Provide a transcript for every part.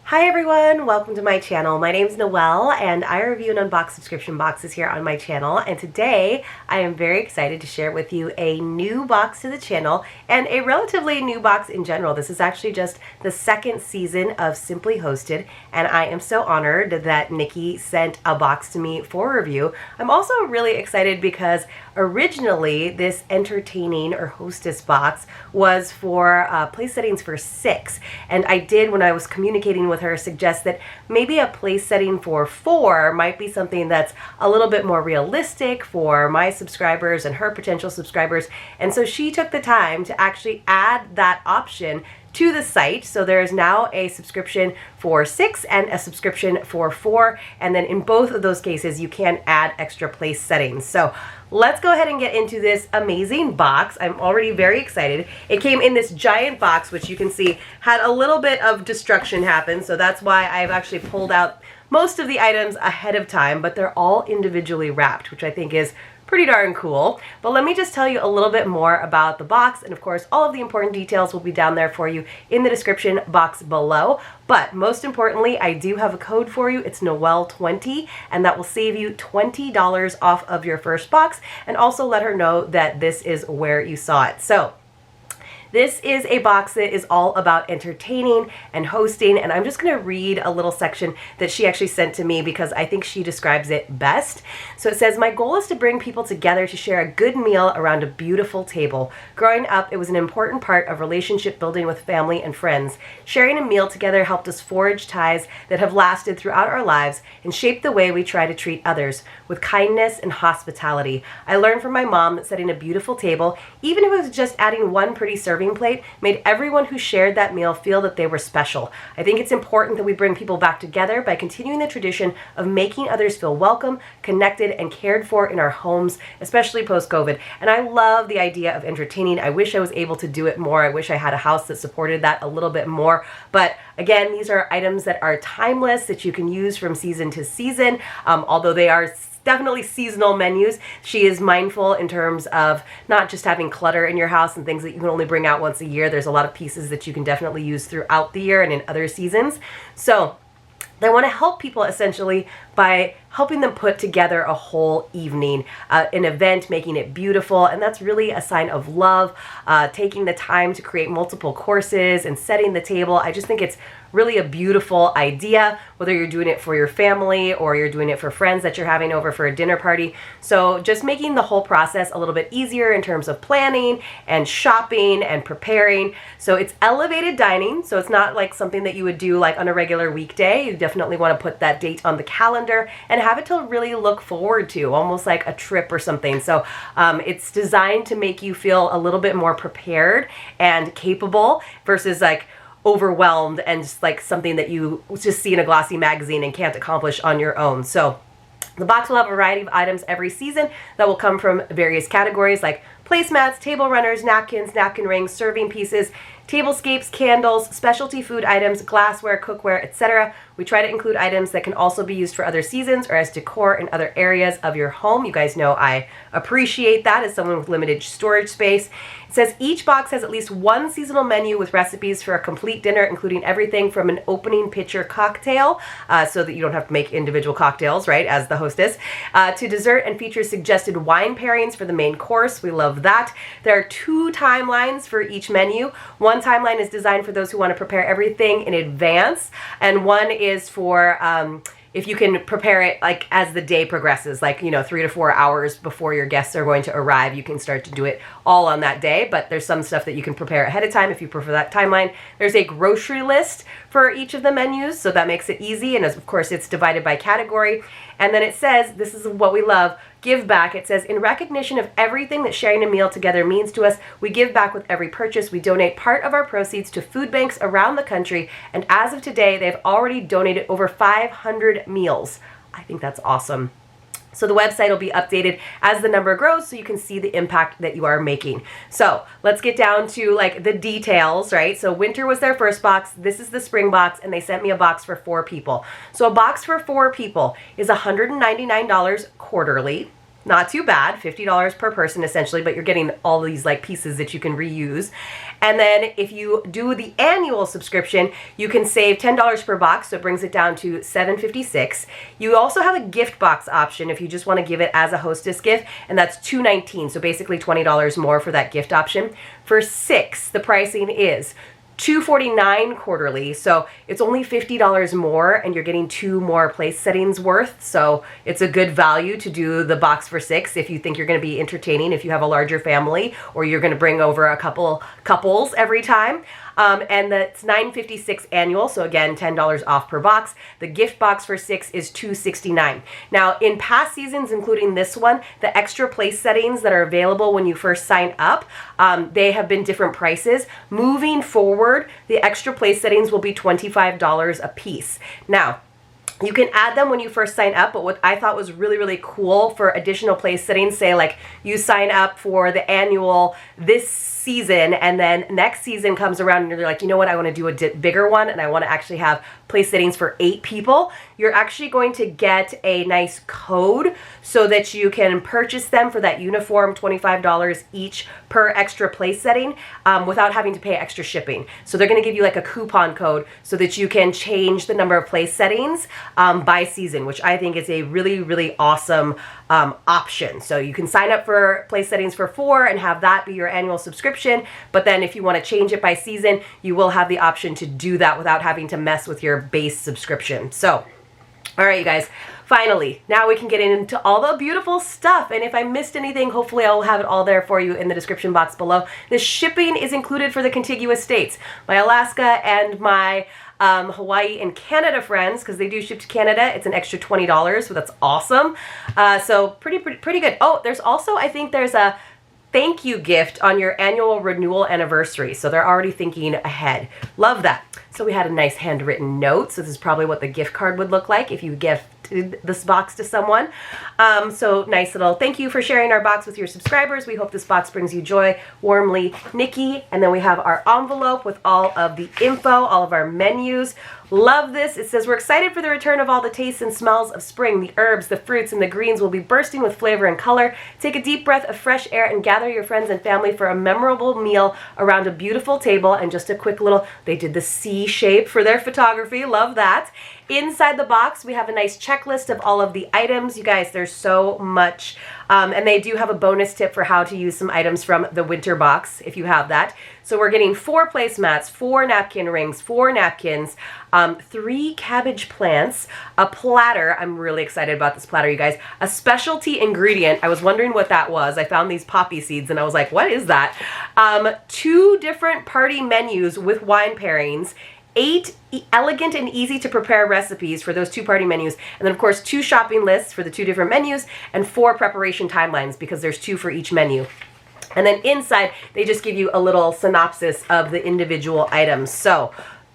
Hi everyone, welcome to my channel. My name is Noel and I review and unbox subscription boxes here on my channel, and today I am very excited to share with you a new box to the channel and a relatively new box in general. This is actually just the second season of Simply Hosted, and I am so honored that Nikki sent a box to me for review. I'm also really excited because originally this entertaining or hostess box was for place settings for 6, and I did, when I was communicating with her, suggest that maybe a place setting for 4 might be something that's a little bit more realistic for my subscribers and her potential subscribers. And so she took the time to actually add that option to the site. So there is now a subscription for 6 and a subscription for 4. And then in both of those cases, you can add extra place settings. So let's go ahead and get into this amazing box. I'm already very excited. It came in this giant box, which you can see had a little bit of destruction happen. So that's why I've actually pulled out most of the items ahead of time, but they're all individually wrapped, which I think is pretty darn cool. But let me just tell you a little bit more about the box, and of course all of the important details will be down there for you in the description box below. But most importantly, I do have a code for you. It's Noel20, and that will save you $20 off of your first box, and also let her know that this is where you saw it. So this is a box that is all about entertaining and hosting, and I'm just going to read a little section that she actually sent to me because I think she describes it best. So it says, "My goal is to bring people together to share a good meal around a beautiful table. Growing up, it was an important part of relationship building with family and friends. Sharing a meal together helped us forge ties that have lasted throughout our lives and shaped the way we try to treat others, with kindness and hospitality. I learned from my mom that setting a beautiful table, even if it was just adding one pretty serving plate, made everyone who shared that meal feel that they were special. I think it's important that we bring people back together by continuing the tradition of making others feel welcome, connected, and cared for in our homes, especially post-COVID." And I love the idea of entertaining. I wish I was able to do it more. I wish I had a house that supported that a little bit more. But again, these are items that are timeless, that you can use from season to season, although they are definitely seasonal menus. She is mindful in terms of not just having clutter in your house and things that you can only bring out once a year. There's a lot of pieces that you can definitely use throughout the year and in other seasons. So they want to help people essentially by helping them put together a whole evening, an event, making it beautiful. And that's really a sign of love, taking the time to create multiple courses and setting the table. I just think it's really a beautiful idea, whether you're doing it for your family or you're doing it for friends that you're having over for a dinner party. So just making the whole process a little bit easier in terms of planning and shopping and preparing. So it's elevated dining, so it's not like something that you would do like on a regular weekday. You definitely want to put that date on the calendar and have it to really look forward to, almost like a trip or something. So it's designed to make you feel a little bit more prepared and capable versus like overwhelmed and just like something that you just see in a glossy magazine and can't accomplish on your own. So the box will have a variety of items every season that will come from various categories like placemats, table runners, napkins, napkin rings, serving pieces, tablescapes, candles, specialty food items, glassware, cookware, etc. We try to include items that can also be used for other seasons or as decor in other areas of your home. You guys know I appreciate that as someone with limited storage space. It says each box has at least one seasonal menu with recipes for a complete dinner, including everything from an opening pitcher cocktail, so that you don't have to make individual cocktails, right, as the hostess, to dessert, and features suggested wine pairings for the main course. We love that. There are 2 timelines for each menu. One timeline is designed for those who want to prepare everything in advance, and one is for if you can prepare it like as the day progresses, like, 3 to 4 hours before your guests are going to arrive, you can start to do it all on that day. But there's some stuff that you can prepare ahead of time if you prefer that timeline. There's a grocery list for each of the menus, so that makes it easy. And of course, it's divided by category. And then it says, this is what we love, give back. It says, in recognition of everything that sharing a meal together means to us, we give back with every purchase. We donate part of our proceeds to food banks around the country. And as of today, they've already donated over 500 meals. I think that's awesome. So the website will be updated as the number grows so you can see the impact that you are making. So let's get down to like the details, right? So winter was their first box. This is the spring box, and they sent me a box for 4 people. So a box for 4 people is $199 quarterly. not too bad, $50 per person essentially, but you're getting all these like pieces that you can reuse. And then if you do the annual subscription, you can save $10 per box, so it brings it down to $7.56. You also have a gift box option if you just want to give it as a hostess gift, and that's $2.19, so basically $20 more for that gift option. For 6, the pricing is $2.49 quarterly, so it's only $50 more, and you're getting 2 more place settings worth, so it's a good value to do the box for 6 if you think you're going to be entertaining, if you have a larger family, or you're going to bring over a couples every time. And that's $9.56 annual, so again, $10 off per box. The gift box for 6 is $2.69. Now, in past seasons, including this one, the extra place settings that are available when you first sign up, they have been different prices. Moving forward, the extra place settings will be $25 a piece. Now, you can add them when you first sign up, but what I thought was really, really cool for additional place settings, say like you sign up for the annual this season, and then next season comes around and you're like, you know what, I want to do a bigger one, and I want to actually have place settings for 8 people. You're actually going to get a nice code so that you can purchase them for that uniform $25 each per extra place setting without having to pay extra shipping. So they're going to give you like a coupon code so that you can change the number of place settings by season, which I think is a really, really awesome option. So you can sign up for place settings for 4 and have that be your annual subscription, but then if you want to change it by season, you will have the option to do that without having to mess with your base subscription. So, all right, you guys, finally, now we can get into all the beautiful stuff. And if I missed anything, hopefully I'll have it all there for you in the description box below. The shipping is included for the contiguous states. My Alaska and my Hawaii and Canada friends, because they do ship to Canada, it's an extra $20, so that's awesome. So pretty good. Oh, there's also, I think there's a thank you gift on your annual renewal anniversary. So they're already thinking ahead. Love that. So we had a nice handwritten note. So this is probably what the gift card would look like if you gifted this box to someone. So nice little thank you for sharing our box with your subscribers. We hope this box brings you joy. Warmly, Nikki. And then we have our envelope with all of the info, all of our menus. Love this. It says, we're excited for the return of all the tastes and smells of spring. The herbs, the fruits, and the greens will be bursting with flavor and color. Take a deep breath of fresh air and gather your friends and family for a memorable meal around a beautiful table. And just a quick little, they did the C shape for their photography. Love that. Inside the box, we have a nice checklist of all of the items. You guys, there's so much. And they do have a bonus tip for how to use some items from the winter box, if you have that. So we're getting 4 placemats, 4 napkin rings, 4 napkins, 3 cabbage plants, a platter. I'm really excited about this platter, you guys. A specialty ingredient. I was wondering what that was. I found these poppy seeds and I was like, what is that? 2 different party menus with wine pairings, 8 elegant and easy to prepare recipes for those 2 party menus, and then of course 2 shopping lists for the 2 different menus, and 4 preparation timelines because there's 2 for each menu. And then inside, they just give you a little synopsis of the individual items. So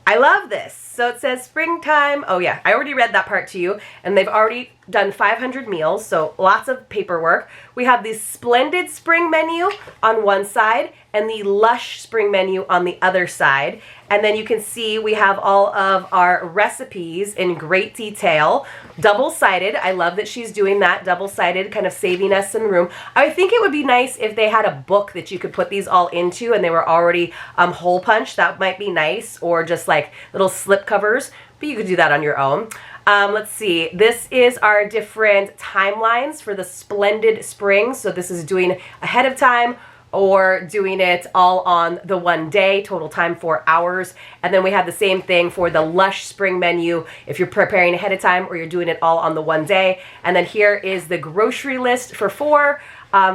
I love this. So it says springtime. Oh yeah, I already read that part to you. And they've already done 500 meals, so lots of paperwork. We have the splendid spring menu on one side and the lush spring menu on the other side. And then you can see we have all of our recipes in great detail. Double-sided. I love that she's doing that. Double-sided, kind of saving us some room. I think it would be nice if they had a book that you could put these all into and they were already hole punched. That might be nice. Or just like little slip covers. But you could do that on your own. Let's see. This is our different timelines for the splendid spring. So this is doing ahead of time or doing it all on the one day, total time 4 hours. And then we have the same thing for the lush spring menu if you're preparing ahead of time or you're doing it all on the one day. And then here is the grocery list for 4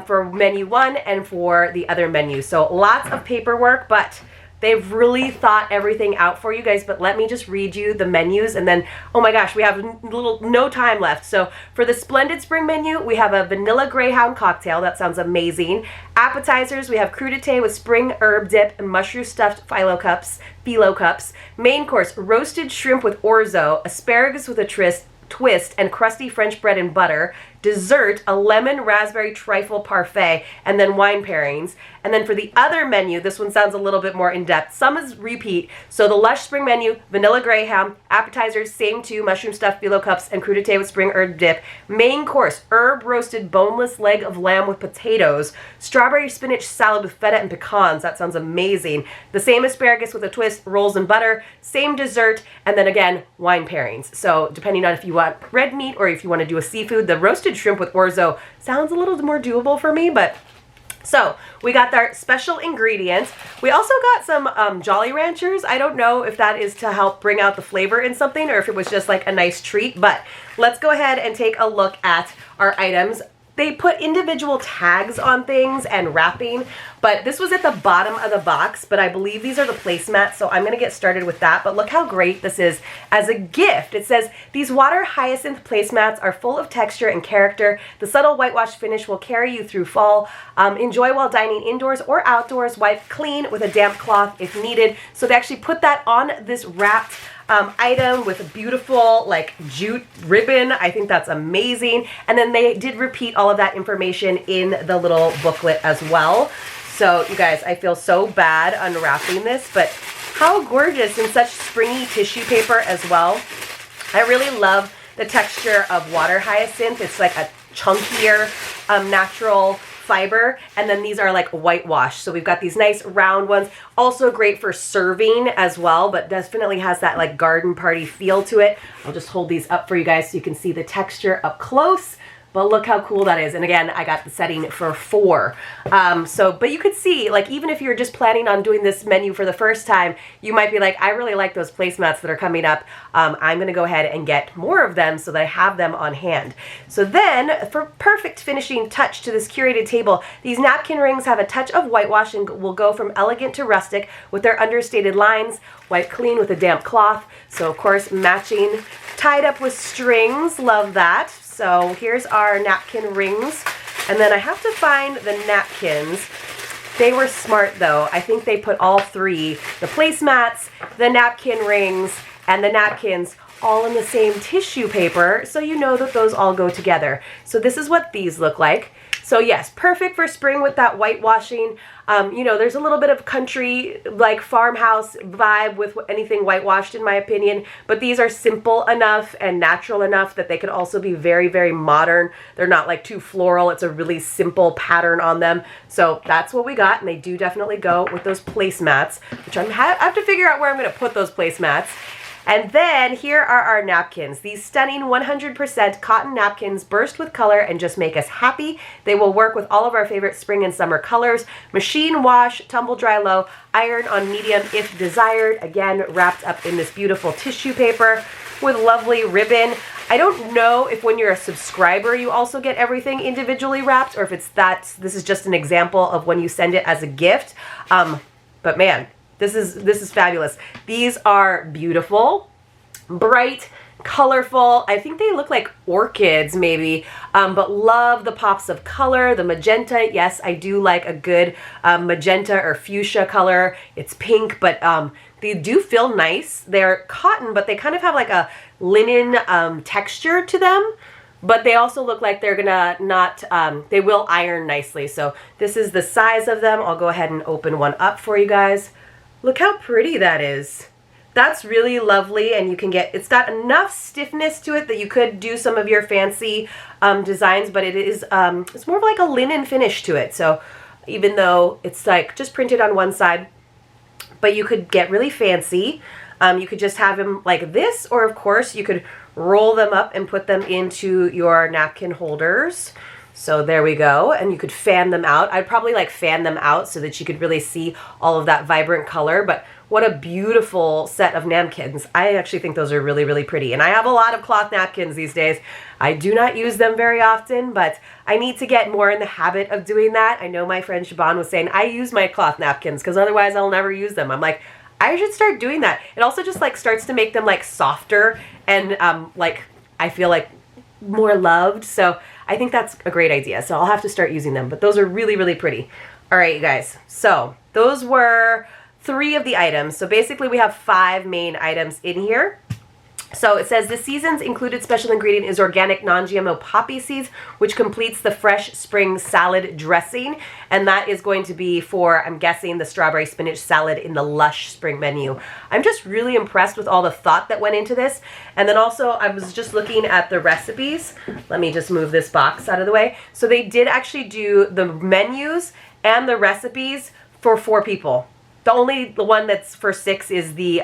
for menu 1 and for the other menu. So lots of paperwork, but they've really thought everything out for you guys. But let me just read you the menus and then, oh my gosh, we have no time left. So for the splendid spring menu, we have a vanilla greyhound cocktail. That sounds amazing. Appetizers, we have crudité with spring herb dip and mushroom stuffed phyllo cups. Main course, roasted shrimp with orzo, asparagus with a twist, and crusty French bread and butter. dessert, a lemon raspberry trifle parfait, and then wine pairings. And then for the other menu, this one sounds a little bit more in-depth. Some is repeat. So the Lush Spring menu, vanilla graham, appetizers, same two, mushroom stuffed phyllo cups, and crudité with spring herb dip. Main course, herb roasted boneless leg of lamb with potatoes, strawberry spinach salad with feta and pecans. That sounds amazing. The same asparagus with a twist, rolls and butter, same dessert, and then again, wine pairings. So depending on if you want red meat or if you want to do a seafood, the roasted shrimp with orzo sounds a little more doable for me, but so we got our special ingredients. We also got some Jolly Ranchers. I don't know if that is to help bring out the flavor in something or if it was just like a nice treat, but let's go ahead and take a look at our items. They put individual tags on things and wrapping, but this was at the bottom of the box, but I believe these are the placemats, so I'm gonna get started with that. But look how great this is as a gift. It says, these water hyacinth placemats are full of texture and character. The subtle whitewash finish will carry you through fall. Enjoy while dining indoors or outdoors. Wipe clean with a damp cloth if needed. So they actually put that on this wrapped item with a beautiful like jute ribbon. I think that's amazing. And then they did repeat all of that information in the little booklet as well. So you guys, I feel so bad unwrapping this, but how gorgeous, in such springy tissue paper as well. I really love the texture of water hyacinth. It's like a chunkier natural fiber, and then these are like whitewash. So we've got these nice round ones, also great for serving as well, but definitely has that like garden party feel to it. I'll just hold these up for you guys so you can see the texture up close. But look how cool that is. And again, I got the setting for 4. But you could see, like, even if you're just planning on doing this menu for the first time, you might be like, I really like those placemats that are coming up. I'm gonna go ahead and get more of them so that I have them on hand. So then, for perfect finishing touch to this curated table, these napkin rings have a touch of whitewash and will go from elegant to rustic with their understated lines, wiped clean with a damp cloth. So of course, matching, tied up with strings, love that. So here's our napkin rings. And then I have to find the napkins. They were smart though. I think they put all 3, the placemats, the napkin rings, and the napkins all in the same tissue paper, so you know that those all go together. So this is what these look like. So yes, perfect for spring with that whitewashing. You know, there's a little bit of country, like farmhouse vibe with anything whitewashed in my opinion, but these are simple enough and natural enough that they could also be very, very modern. They're not like too floral. It's a really simple pattern on them. So that's what we got, and they do definitely go with those placemats, which I have to figure out where I'm gonna put those placemats. And then here are our napkins. These stunning 100% cotton napkins burst with color and just make us happy. They will work with all of our favorite spring and summer colors. Machine wash, tumble dry low, iron on medium if desired. Again, wrapped up in this beautiful tissue paper with lovely ribbon. I don't know if when you're a subscriber you also get everything individually wrapped, or if it's this is just an example of when you send it as a gift. But man, this is fabulous. These are beautiful, bright, colorful. I think they look like orchids maybe, but love the pops of color. The magenta, yes, I do like a good magenta or fuchsia color. It's pink, but they do feel nice. They're cotton, but they kind of have like a linen texture to them. But they also look like they're gonna they will iron nicely. So this is the size of them. I'll go ahead and open one up for you guys. Look how pretty that is. That's really lovely, and you can get, it's got enough stiffness to it that you could do some of your fancy designs, but it is, it's more of like a linen finish to it. So even though it's like just printed on one side, but you could get really fancy. You could just have them like this, or of course you could roll them up and put them into your napkin holders. So there we go, and you could fan them out. I'd probably like fan them out so that you could really see all of that vibrant color, but what a beautiful set of napkins. I actually think those are really, really pretty, and I have a lot of cloth napkins these days. I do not use them very often, but I need to get more in the habit of doing that. I know my friend Siobhan was saying, I use my cloth napkins because otherwise I'll never use them. I'm like, I should start doing that. It also just like starts to make them like softer and like I feel like more loved. So I think that's a great idea. So I'll have to start using them, but those are really, really pretty. All right, you guys. So those were 3 of the items. So basically we have 5 main items in here. So it says the season's included special ingredient is organic non-GMO poppy seeds, which completes the fresh spring salad dressing. And that is going to be for, I'm guessing, the strawberry spinach salad in the Lush spring menu. I'm just really impressed with all the thought that went into this. And then also I was just looking at the recipes. Let me just move this box out of the way. So they did actually do the menus and the recipes for 4 people. The one that's for 6 is the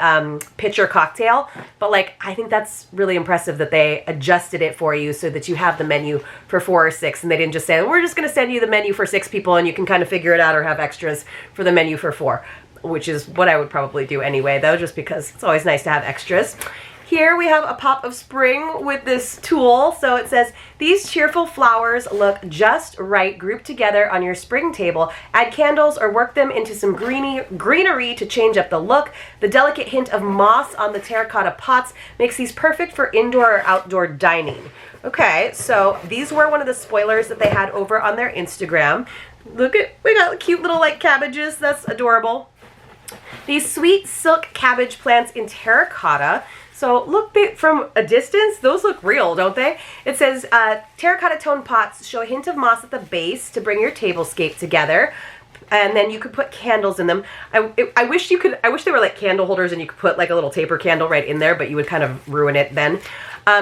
pitcher cocktail. But like, I think that's really impressive that they adjusted it for you so that you have the menu for 4 or 6. And they didn't just say, we're just going to send you the menu for 6 people and you can kind of figure it out or have extras for the menu for 4. Which is what I would probably do anyway, though, just because it's always nice to have extras. Here we have a pop of spring with this tool. So it says, these cheerful flowers look just right grouped together on your spring table. Add candles or work them into some greenery to change up the look. The delicate hint of moss on the terracotta pots makes these perfect for indoor or outdoor dining. Okay, so these were one of the spoilers that they had over on their Instagram. Look at, we got cute little like cabbages. That's adorable. These sweet silk cabbage plants in terracotta. So look, from a distance, those look real, don't they? It says terracotta tone pots show a hint of moss at the base to bring your tablescape together. And then you could put candles in them. I wish they were like candle holders and you could put like a little taper candle right in there, but you would kind of ruin it then.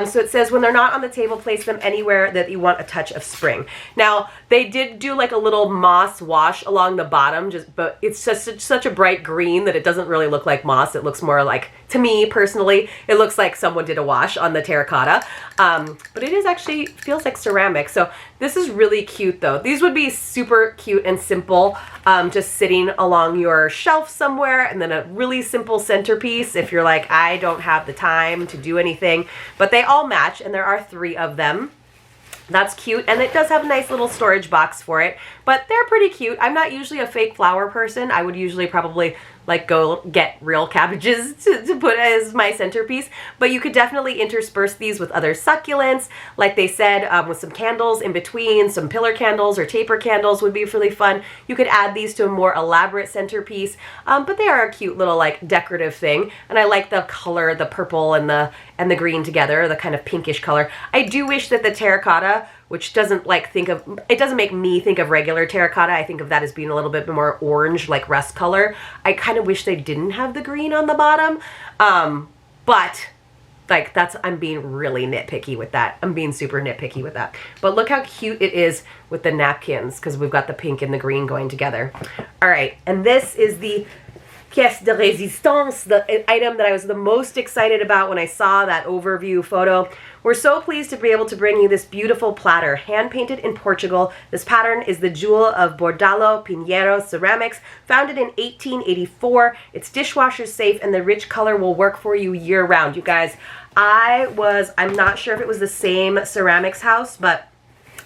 So it says when they're not on the table, place them anywhere that you want a touch of spring. Now, they did do like a little moss wash along the bottom, but it's just such a bright green that it doesn't really look like moss. It looks more like, to me personally, it looks like someone did a wash on the terracotta. But it is actually, feels like ceramic. So this is really cute though. These would be super cute and simple, just sitting along your shelf somewhere, and then a really simple centerpiece if you're like, I don't have the time to do anything. But they all match, and there are 3 of them. That's cute, and it does have a nice little storage box for it, but they're pretty cute. I'm not usually a fake flower person. I would usually probably like go get real cabbages to put as my centerpiece, but you could definitely intersperse these with other succulents. Like they said, with some candles in between, some pillar candles or taper candles would be really fun. You could add these to a more elaborate centerpiece, but they are a cute little like decorative thing, and I like the color, the purple and the green together, the kind of pinkish color. I do wish that the terracotta, which doesn't make me think of regular terracotta. I think of that as being a little bit more orange, like rust color. I kind of wish they didn't have the green on the bottom. But like I'm being really nitpicky with that. I'm being super nitpicky with that. But look how cute it is with the napkins, because we've got the pink and the green going together. All right, and this is the pièce de résistance, the item that I was the most excited about when I saw that overview photo. We're so pleased to be able to bring you this beautiful platter, hand-painted in Portugal. This pattern is the jewel of Bordalo Pinheiro ceramics, founded in 1884. It's dishwasher safe, and the rich color will work for you year-round. You guys, I'm not sure if it was the same ceramics house, but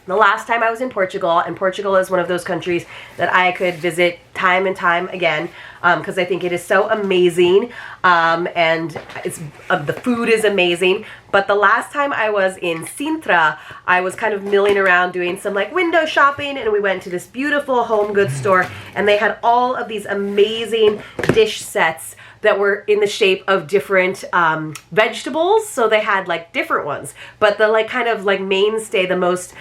the last time I was in Portugal, and Portugal is one of those countries that I could visit time and time again, because I think it is so amazing, and the food is amazing. But the last time I was in Sintra, I was kind of milling around doing some like window shopping, and we went to this beautiful home goods store, and they had all of these amazing dish sets that were in the shape of different vegetables. So they had like different ones, but the like kind of like mainstay, the most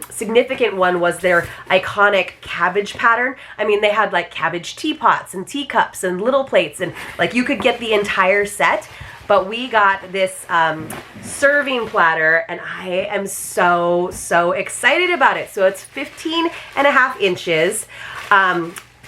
significant one was their iconic cabbage pattern. I mean, they had like cabbage teapots and teacups and little plates, and like you could get the entire set. But we got this serving platter, and I am so excited about it. So it's 15.5 inches.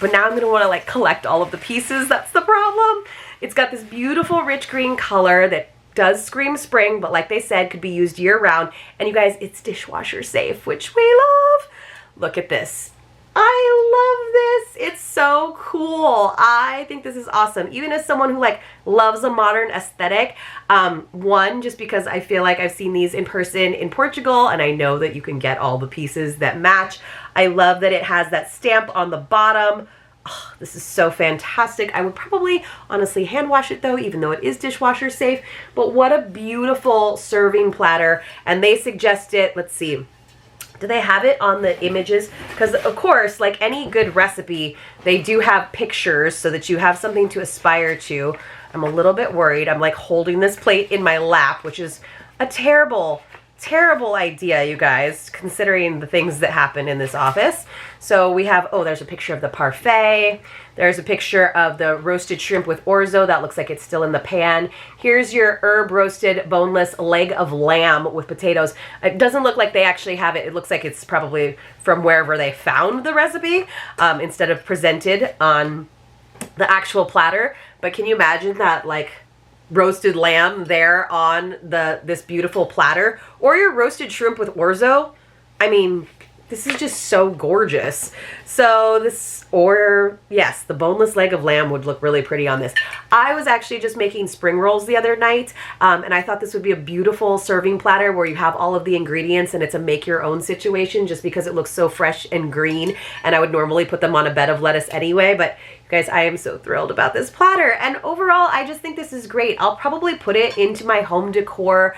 But now I'm going to want to like collect all of the pieces. That's the problem. It's got this beautiful rich green color that does scream spring, but like they said, could be used year round. And you guys, it's dishwasher safe, which we love. Look at this. I love this. It's so cool. I think this is awesome. Even as someone who like loves a modern aesthetic, one, just because I feel like I've seen these in person in Portugal, and I know that you can get all the pieces that match. I love that it has that stamp on the bottom. Oh, this is so fantastic. I would probably honestly hand wash it though, even though it is dishwasher safe. But what a beautiful serving platter. And they suggest it, let's see. Do they have it on the images? Because of course, like any good recipe, they do have pictures so that you have something to aspire to. I'm a little bit worried. I'm like holding this plate in my lap, which is a terrible, terrible idea, you guys, considering the things that happen in this office. So we have, oh, there's a picture of the parfait. There's a picture of the roasted shrimp with orzo. That looks like it's still in the pan. Here's your herb roasted boneless leg of lamb with potatoes. It doesn't look like they actually have it. It looks like it's probably from wherever they found the recipe instead of presented on the actual platter. But can you imagine that, like, roasted lamb there on this beautiful platter, or your roasted shrimp with orzo? I mean, this is just so gorgeous. So this, or yes, the boneless leg of lamb would look really pretty on this. I was actually just making spring rolls the other night, and I thought this would be a beautiful serving platter where you have all of the ingredients and it's a make your own situation just because it looks so fresh and green, and I would normally put them on a bed of lettuce anyway. But you guys, I am so thrilled about this platter, and overall I just think this is great. I'll probably put it into my home decor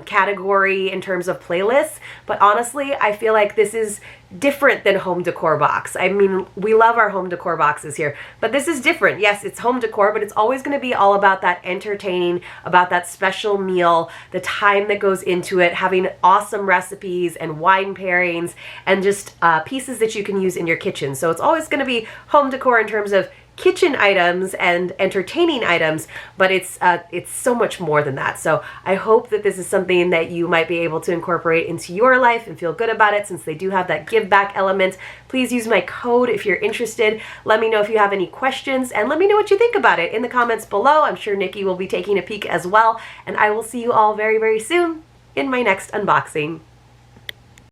category in terms of playlists, but honestly I feel like this is different than home decor box. I mean, we love our home decor boxes here, but this is different. Yes, it's home decor, but it's always going to be all about that entertaining, about that special meal, the time that goes into it, having awesome recipes and wine pairings and just pieces that you can use in your kitchen. So it's always going to be home decor in terms of kitchen items and entertaining items, but it's so much more than that. So I hope that this is something that you might be able to incorporate into your life and feel good about it, since they do have that give back element. Please use my code if you're interested. Let me know if you have any questions, and let me know what you think about it in the comments below. I'm sure Nikki will be taking a peek as well, and I will see you all very, very soon in my next unboxing.